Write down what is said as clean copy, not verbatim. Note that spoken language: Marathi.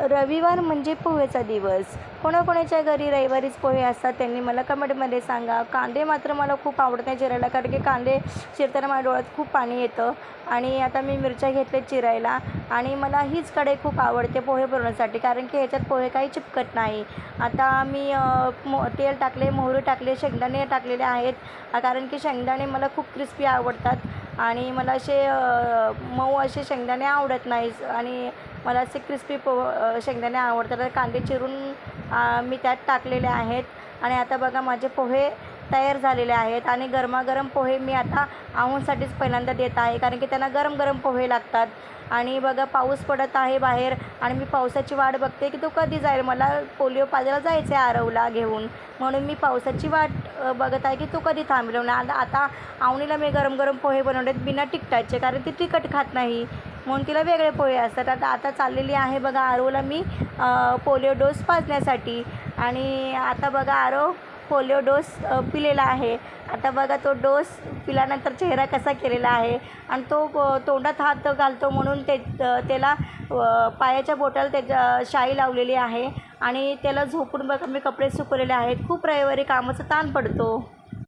रविवार म्हणजे पोहेचा दिवस. कोणाकोणाच्या घरी रविवारीच पोहे असतात त्यांनी मला कमेंटमध्ये सांगा. कांदे मात्र मला खूप आवडत नाही चिरायला, कारण की कांदे चिरताना माझ्या डोळ्यात खूप पाणी येतं. आणि आता मी मिरच्या घेतल्या चिरायला आणि मला हीच कढई खूप आवडते पोहे बनवण्यासाठी, कारण की ह्याच्यात पोहे काही चिपकत नाही. आता मी तेल टाकले, मोहरी टाकले, शेंगदाणे टाकलेले आहेत, कारण की शेंगदाणे मला खूप क्रिस्पी आवडतात आणि मला असे मऊ असे शेंगदाणे आवडत नाहीत आणि मला असे क्रिस्पी शेंगदाणे आवडतात. तर कांदे चिरून मी त्यात टाकलेले आहेत आणि आता बघा माझे पोहे तयार झालेले आहेत. आणि गरमागरम पोहे मी आता आऊंसाठीच पहिल्यांदा देत आहे, कारण की त्यांना गरम गरम पोहे लागतात. आणि बघा पाऊस पडत आहे बाहेर आणि मी पावसाची वाट बघते की तो कधी जाईल. मला पोलिओ पाजायला जायचं आहे आरवला घेऊन, म्हणून मी पावसाची वाट बघत आहे की तो कधी थांबेल. आता आवणीला मी गरम गरम पोहे बनवलेत बिना तिखटाचे, कारण ती तिखट खात नाही म्हणून तिला वेगळे पोहे असतात. आता चाललेली आहे बघा आरवला मी पोलिओ डोस पाजण्यासाठी. आणि आता बघा आरव पोलिओ डोस पिलेला आहे. आता बघा तो डोस पिल्यानंतर चेहरा कसा केलेला आहे आणि तो तोंडात हात घालतो म्हणून त्याला पायाच्या बोटाला त्याच्या शाई लावलेली आहे आणि त्याला झोपून बघा मी कपडे सुकवलेले आहेत. खूप रविवारी कामाचा ताण पडतो.